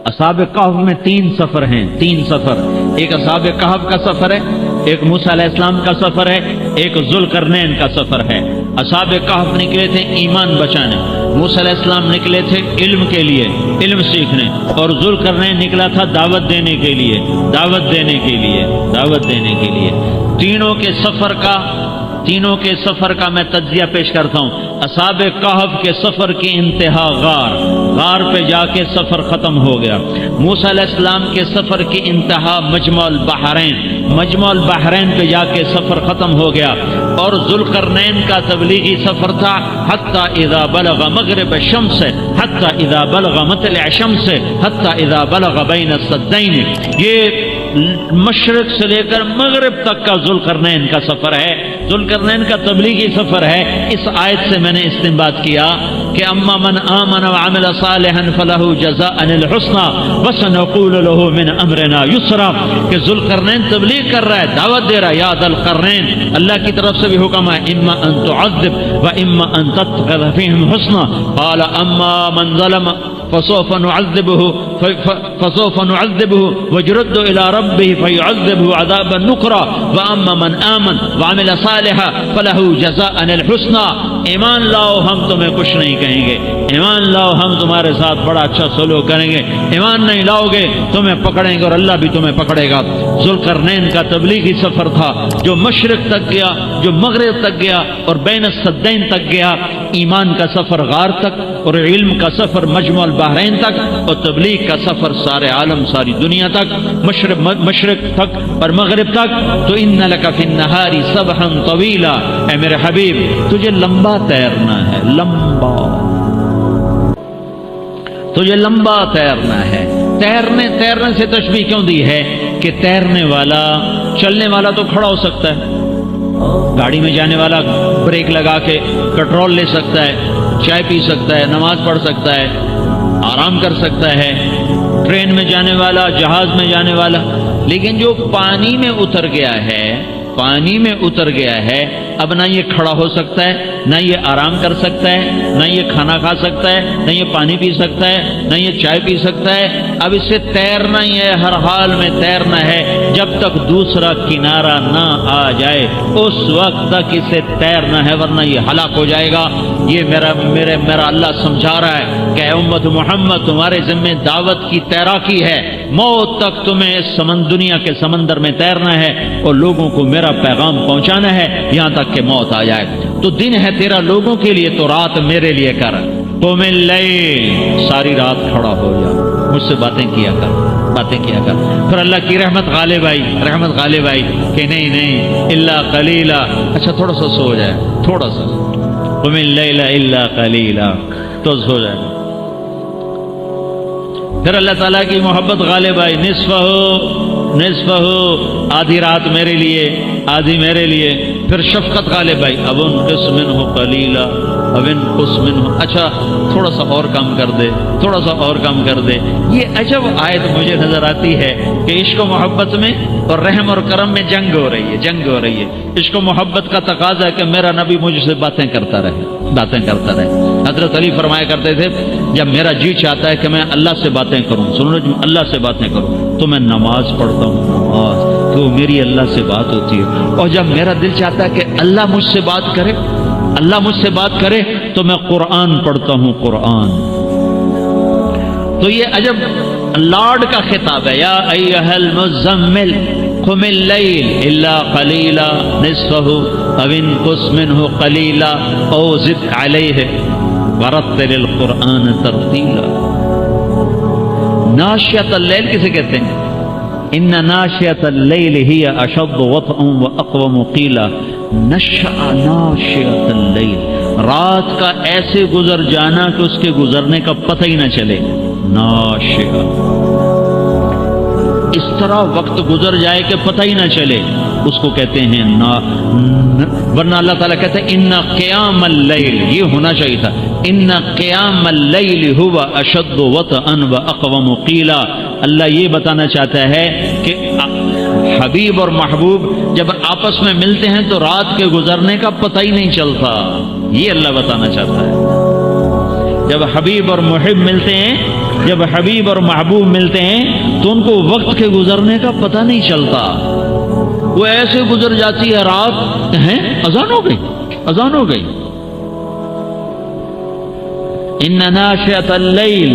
اصحاب کہف میں 3 سفر ہیں، 3 سفر۔ ایک اصحاب کہف کا سفر ہے، ایک موسیٰ علیہ السلام کا سفر ہے، ایک ذوالقرنین کا سفر ہے۔ اصحاب کہف نکلے تھے ایمان بچانے، موسیٰ علیہ السلام نکلے تھے علم کے لیے، علم سیکھنے، اور ذوالقرنین نکلا تھا دعوت دینے کے لیے، دعوت دینے کے لیے، دعوت دینے کے لیے۔ تینوں کے سفر کا میں تجزیہ پیش کرتا ہوں۔ اصحاب کہف کے سفر کی انتہا غار پہ جا کے سفر ختم ہو گیا۔ موسیٰ علیہ السلام کے سفر کی انتہا مجمع البحرین پہ جا کے سفر ختم ہو گیا، اور ذوالقرنین کا تبلیغی سفر تھا حتی اذا بلغ مغرب الشمس، حتی اذا بلغ مطلع الشمس، حتی اذا بلغ بین السدین۔ یہ مشرق سے لے کر مغرب تک کا ذوالقرنین کا سفر ہے، ذوالقرنین کا تبلیغی سفر ہے۔ اس آیت سے میں نے استنباط کیا کہ اما من آمن وعمل صالحا فلہ جزاء الحسنى وسنقول له من امرنا یسرا، کہ ذوالقرنین تبلیغ کر رہا ہے، دعوت دے رہا ہے، یا ذا القرنین اللہ کی طرف سے بھی حکم ہے، اما ان تعذب واما ان تتخذ فیہم حسنا، قال اما من ظلم فسوف نعذبه ويرد الى ربه فيعذبه عذابا نكرا واما من امن وعمل صالحا فله جزاء الحسنى۔ ایمان لاؤ ہم تمہیں کچھ نہیں کہیں گے، ایمان لاؤ ہم تمہارے ساتھ بڑا اچھا سلوک کریں گے، ایمان نہیں لاؤ گے تمہیں پکڑیں گے اور اللہ بھی تمہیں پکڑے گا۔ ذوالقرنین کا تبلیغی سفر تھا جو مشرق تک گیا، جو مغرب تک گیا، اور بین السدین تک گیا۔ ایمان کا سفر غار تک، اور علم کا سفر مجمع البحرین تک، اور تبلیغ کا سفر سارے عالم، ساری دنیا تک، مشرق تک اور مغرب تک۔ تو ان لک فی النہار سبحا طویلا، اے میرے حبیب تجھے لمبا تیرنا ہے، لمبا، تجھے لمبا تیرنا ہے۔ تیرنے سے تشبیہ کیوں دی ہے کہ تیرنے والا، چلنے والا تو کھڑا ہو سکتا ہے، گاڑی میں جانے والا بریک لگا کے پیٹرول لے سکتا ہے، چائے پی سکتا ہے، نماز پڑھ سکتا ہے، آرام کر سکتا ہے، ٹرین میں جانے والا، جہاز میں جانے والا۔ لیکن جو پانی میں اتر گیا ہے، پانی میں اتر گیا ہے، اب نہ یہ کھڑا ہو سکتا ہے، نہ یہ آرام کر سکتا ہے، نہ یہ کھانا کھا سکتا ہے، نہ یہ پانی پی سکتا ہے، نہ یہ چائے پی سکتا ہے۔ اب اس سے تیرنا ہی ہے، ہر حال میں تیرنا ہے، جب تک دوسرا کنارہ نہ آ جائے اس وقت تک اسے تیرنا ہے، ورنہ یہ ہلاک ہو جائے گا۔ یہ میرا اللہ سمجھا رہا ہے کہ اے امت محمد تمہارے ذمہ دعوت کی تیراکی ہے، موت تک تمہیں اس دنیا کے سمندر میں تیرنا ہے اور لوگوں کو میرا پیغام پہنچانا ہے یہاں تک کہ موت آ جائے۔ تو دن ہے تیرا لوگوں کے لیے، تو رات میرے لیے کر، قم اللیل، ساری رات کھڑا ہو جا، مجھ سے باتیں کیا کر، باتیں کیا کر۔ پھر اللہ کی رحمت غالب آئی کہ نہیں الا قلیلا، اچھا تھوڑا سا سو جائے، تھوڑا سا، قم اللیل الا قلیلا، تو سو جائے۔ پھر اللہ تعالیٰ کی محبت غالب آئی، نصفہ، آدھی رات میرے لیے، آدھی میرے لیے۔ پھر شفقت غالب آئی، اب انقص منہ قلیلا، اب انقص منہ، اچھا تھوڑا سا اور کم کر دے، تھوڑا سا اور کم کر دے۔ یہ عجب آیت مجھے نظر آتی ہے کہ عشق و محبت میں اور رحم اور کرم میں جنگ ہو رہی ہے۔ عشق و محبت کا تقاضا ہے کہ میرا نبی مجھ سے باتیں کرتا رہے۔ حضرت علی فرمایا کرتے تھے جب میرا جی چاہتا ہے کہ میں اللہ سے باتیں کروں، اللہ سے باتیں کروں، تو میں نماز پڑھتا ہوں، نماز تو میری اللہ سے بات ہوتی ہے، اور جب میرا دل چاہتا ہے کہ اللہ مجھ سے بات کرے تو میں قرآن پڑھتا ہوں، قرآن۔ تو یہ عجب لارڈ کا خطاب ہے، یا ایھا المزمل قم اللیل الا قلیلا نصفہ او انقص منہ قلیلا او زد علیہ ورتل القرآن ترتیلا۔ ناشیۃ اللیل کسے کہتے ہیں؟ ان ناشیۃ اللیل ہی اشد وطئا واقوم قیلا۔ ناشیۃ اللیل، رات کا ایسے گزر جانا کہ اس کے گزرنے کا پتہ ہی نہ چلے، ناشیہ، اس طرح وقت گزر جائے کہ پتہ ہی نہ چلے، اس کو کہتے ہیں ورنہ اللہ تعالیٰ کہتے ہیں ان قیام اللیل، یہ ہونا چاہیے تھا، ان قیام اللیل هو اشد وطئا واقوم قیلا۔ اللہ یہ بتانا چاہتا ہے کہ حبیب اور محبوب جب آپس میں ملتے ہیں تو رات کے گزرنے کا پتہ ہی نہیں چلتا، یہ اللہ بتانا چاہتا ہے۔ جب حبیب اور محب ملتے ہیں جب حبیب اور محبوب ملتے ہیں تو ان کو وقت کے گزرنے کا پتہ نہیں چلتا، وہ ایسے گزر جاتی ہے رات، ہیں اذان ہو گئی، اذان ہو گئی۔ ان ناشئۃ اللیل،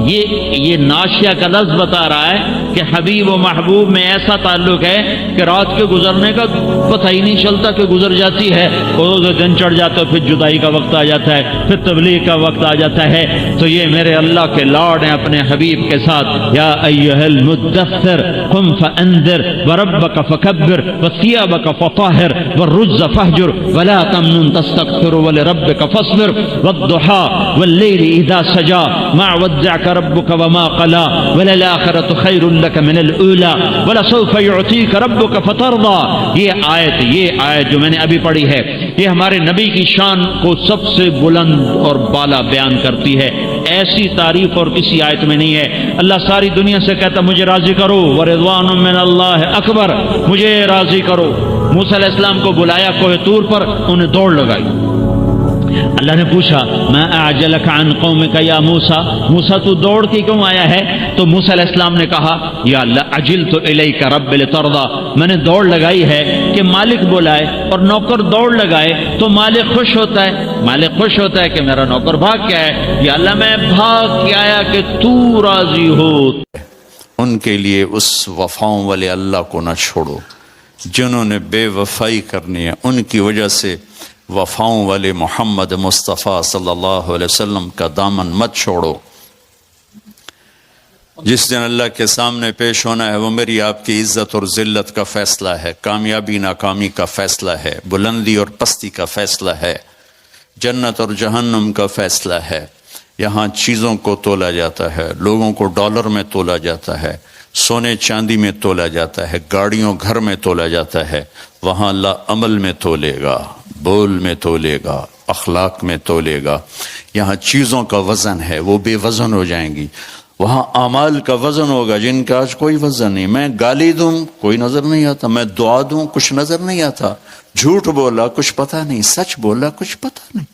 یہ ناشیہ کا لفظ بتا رہا ہے کہ حبیب و محبوب میں ایسا تعلق ہے کہ رات کے گزرنے کا پتہ ہی نہیں چلتا کہ گزر جاتی ہے، اور دن چڑھ جاتا ہے، پھر جدائی کا وقت آ جاتا ہے، پھر تبلیغ کا وقت آ جاتا ہے۔ تو یہ میرے اللہ کے لاڈ ہیں اپنے حبیب کے ساتھ۔ یا ایھا المدثر قم فانذر وربک فکبر وثیابک فطہر والرجز فاہجر ولا تمنن تستکثر ولربک فاصبر والضحی واللیل اذا سجا ما ودعک ربک وما قلا وللآخرۃ خیر لک من الاولی ولسوف یعطیک ربک فترضی۔ یہ آیت جو میں نے ابھی پڑھی ہے، یہ ہمارے نبی کی شان کو سب سے بلند اور بالا بیان کرتی ہے۔ ایسی تعریف اور کسی آیت میں نہیں ہے۔ اللہ ساری دنیا سے کہتا مجھے راضی کرو، ورضوان من اللہ اکبر، مجھے راضی کرو۔ موسیٰ علیہ السلام کو بلایا کوہ طور پر، انہیں دوڑ لگائی۔ اللہ نے پوچھا ما اعجلک عن قومک یا موسیٰ، موسیٰ تو دوڑ کے کیوں آیا ہے؟ تو موسیٰ علیہ السلام نے کہا یا اللہ عجلت الیک رب لترضی، میں نے دوڑ لگائی ہے کہ مالک بلائے اور نوکر دوڑ لگائے تو مالک خوش ہوتا ہے، مالک خوش ہوتا ہے کہ میرا نوکر بھاگ کے آیا۔ یا اللہ میں بھاگ کے آیا کہ تو راضی ہو۔ ان کے لیے اس وفاؤں والے اللہ کو نہ چھوڑو جنہوں نے بے وفائی کرنی ہے، ان کی وجہ سے وفاؤں والے محمد مصطفیٰ صلی اللہ علیہ وسلم کا دامن مت چھوڑو۔ جس دن اللہ کے سامنے پیش ہونا ہے وہ میری آپ کی عزت اور ذلت کا فیصلہ ہے، کامیابی ناکامی کا فیصلہ ہے، بلندی اور پستی کا فیصلہ ہے، جنت اور جہنم کا فیصلہ ہے۔ یہاں چیزوں کو تولا جاتا ہے، لوگوں کو ڈالر میں تولا جاتا ہے، سونے چاندی میں تولا جاتا ہے، گاڑیوں گھر میں تولا جاتا ہے۔ وہاں اللہ عمل میں تولے گا، بول میں تولے گا، اخلاق میں تولے گا۔ یہاں چیزوں کا وزن ہے، وہ بے وزن ہو جائیں گی۔ وہاں اعمال کا وزن ہوگا جن کا آج کوئی وزن نہیں۔ میں گالی دوں کوئی نظر نہیں آتا، میں دعا دوں کچھ نظر نہیں آتا، جھوٹ بولا کچھ پتہ نہیں، سچ بولا کچھ پتہ نہیں،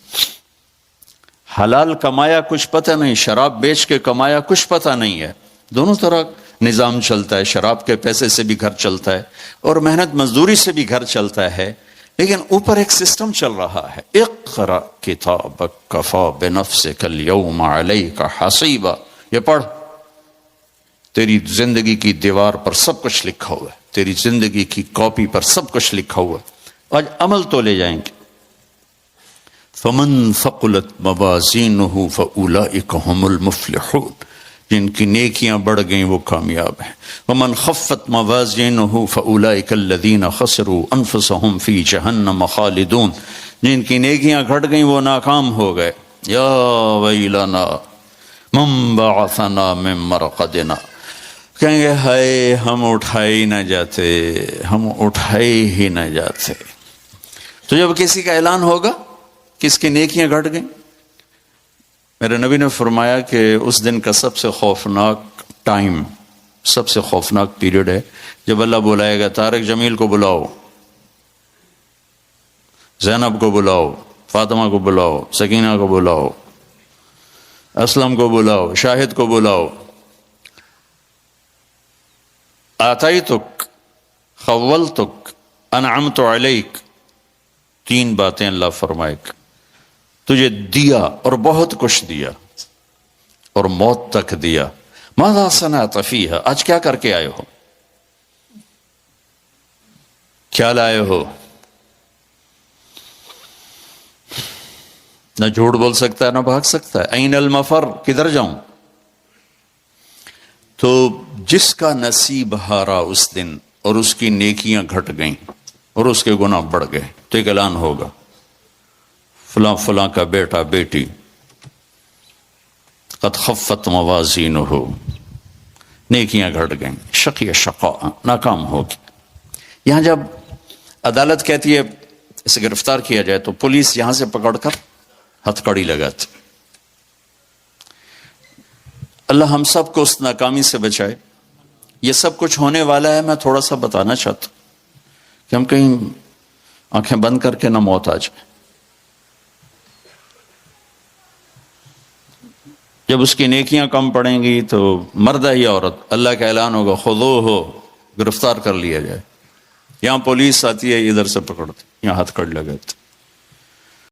حلال کمایا کچھ پتہ نہیں، شراب بیچ کے کمایا کچھ پتہ نہیں ہے۔ دونوں طرح نظام چلتا ہے، شراب کے پیسے سے بھی گھر چلتا ہے اور محنت مزدوری سے بھی گھر چلتا ہے، لیکن اوپر ایک سسٹم چل رہا ہے۔ اقرأ کتابک کفی بنفسک اليوم علیک حسیبا، یہ پڑھ، تیری زندگی کی دیوار پر سب کچھ لکھا ہوا ہے، تیری زندگی کی کاپی پر سب کچھ لکھا ہوا ہے۔ آج عمل تو لے جائیں گے۔ فمن ثقلت موازینہ فاولئک هم المفلحون، جن کی نیکیاں بڑھ گئیں وہ کامیاب ہیں۔ ومن خفت موازینہ فاولئک الذین خسروا انفسهم فی جہنم خالدون، جن کی نیکیاں گھٹ گئیں وہ ناکام ہو گئے۔ یا ویلنا من بعثنا من مرقدنا، کہیں گے ہائے ہم اٹھائے ہی نہ جاتے، ہم اٹھائے ہی نہ جاتے۔ تو جب کسی کا اعلان ہوگا کس کی نیکیاں گھٹ گئیں، میرے نبی نے فرمایا کہ اس دن کا سب سے خوفناک ٹائم، سب سے خوفناک پیریڈ ہے جب اللہ بلائے گا طارق جمیل کو بلاؤ، زینب کو بلاؤ، فاطمہ کو بلاؤ، سکینہ کو بلاؤ، اسلم کو بلاؤ، شاہد کو بلاؤ، آتیتک خولتک انعمت علیک، تین باتیں اللہ فرمائے گا، تجھے دیا اور بہت کچھ دیا اور موت تک دیا۔ ماذا صنعت فیہا، آج کیا کر کے آئے ہو، کیا لائے ہو؟ نہ جھوٹ بول سکتا ہے نہ بھاگ سکتا ہے۔ این المفر، کدھر جاؤں؟ تو جس کا نصیب ہارا اس دن اور اس کی نیکیاں گھٹ گئیں اور اس کے گناہ بڑھ گئے تو ایک اعلان ہوگا، فلاں فلاں کا بیٹا بیٹی قد خفت موازینہ، نیکیاں گھٹ گئیں، شقی شقاء، ناکام ہوگی۔ یہاں جب عدالت کہتی ہے اسے گرفتار کیا جائے تو پولیس یہاں سے پکڑ کر ہتھ کڑی لگاتی۔ اللہ ہم سب کو اس ناکامی سے بچائے۔ یہ سب کچھ ہونے والا ہے، میں تھوڑا سا بتانا چاہتا ہوں کہ ہم کہیں آنکھیں بند کر کے نہ موت آ جائے۔ جب اس کی نیکیاں کم پڑیں گی تو مرد ہے یا عورت، اللہ کا اعلان ہوگا خذوہ ہو، گرفتار کر لیا جائے. یہاں پولیس آتی ہے ادھر سے پکڑتی، یہاں ہتھ کڑ لگاتے.